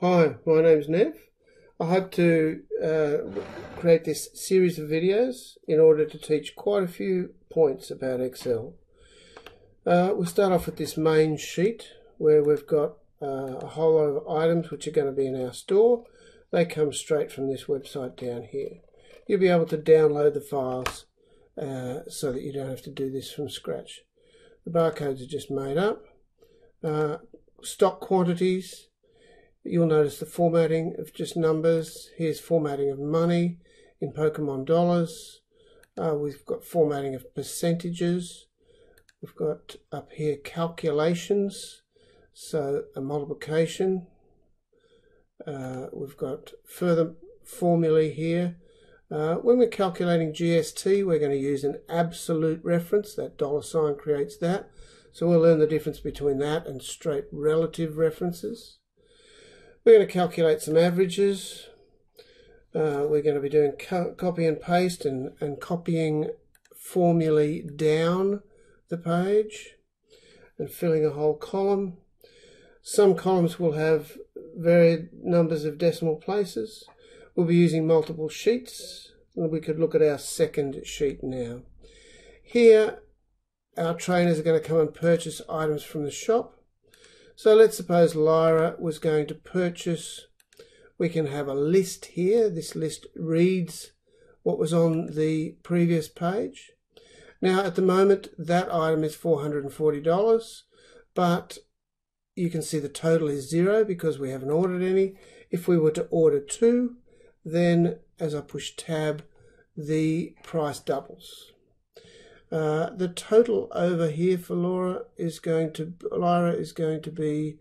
Hi, my name's Nev. I hope to create this series of videos in order to teach quite a few points about Excel. We'll start off with this main sheet where we've got a whole lot of items which are going to be in our store. They come straight from this website down here. You'll be able to download the files so that you don't have to do this from scratch. The barcodes are just made up. Stock quantities. You'll notice the formatting of just numbers. Here's formatting of money in Pokemon dollars. We've got formatting of percentages. We've got up here calculations, so a multiplication. We've got further formulae here. When we're calculating GST, we're going to use an absolute reference. That $ creates that. So we'll learn the difference between that and straight relative references. We're going to calculate some averages. We're going to be doing copy and paste and copying formulae down the page and filling a whole column. Some columns will have varied numbers of decimal places. We'll be using multiple sheets. And we could look at our second sheet now. Here, our trainers are going to come and purchase items from the shop. So let's suppose Lyra was going to purchase. We can have a list here. This list reads what was on the previous page. Now at the moment that item is $440, but you can see the total is 0 because we haven't ordered any. If we were to order 2, then as I push tab, the price doubles. The total over here for Lyra is going to be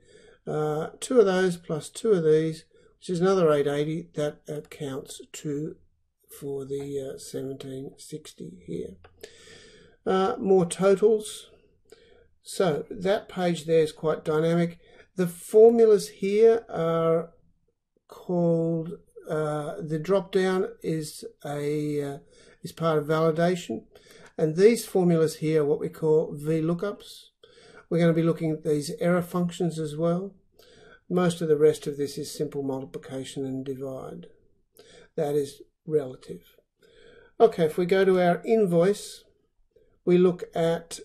2 of those plus 2 of these, which is another 880. That counts for the 1760 here. More totals. So that page there is quite dynamic. The formulas here are called the drop down is part of validation. And these formulas here are what we call VLOOKUPs. We're going to be looking at these error functions as well. Most of the rest of this is simple multiplication and divide. That is relative. Okay, if we go to our invoice, we look at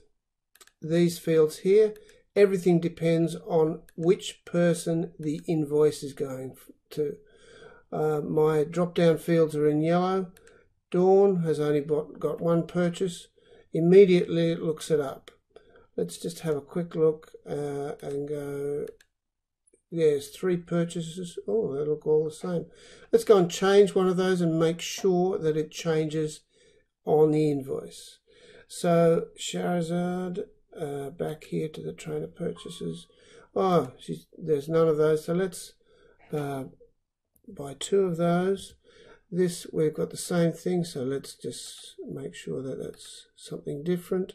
these fields here. Everything depends on which person the invoice is going to. My drop-down fields are in yellow. Dawn has only got one purchase. Immediately it looks it up. Let's just have a quick look and go. There's 3 purchases. Oh, they look all the same. Let's go and change one of those and make sure that it changes on the invoice. So Shahrazad, back here to the trainer purchases. Oh, there's none of those. So let's buy 2 of those. This, we've got the same thing, so let's just make sure that that's something different.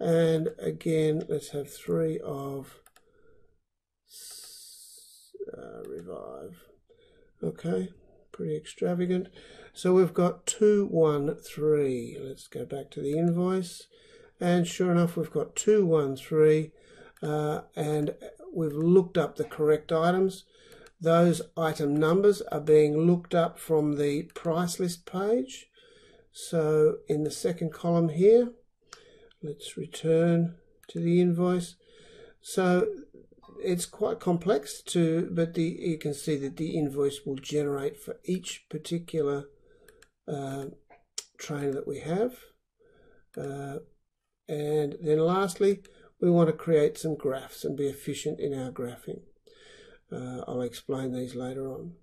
And again, let's have 3 of Revive. Okay, pretty extravagant. So we've got 213. Let's go back to the invoice. And sure enough, we've got 213. And we've looked up the correct items. Those item numbers are being looked up from the price list page. So in the second column here, let's return to the invoice. So it's quite complex but you can see that the invoice will generate for each particular trainer that we have. And then lastly, we want to create some graphs and be efficient in our graphing. I'll explain these later on.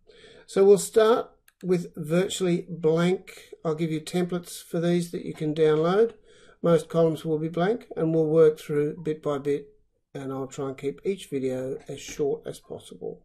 So we'll start with virtually blank. I'll give you templates for these that you can download. Most columns will be blank, and we'll work through bit by bit, and I'll try and keep each video as short as possible.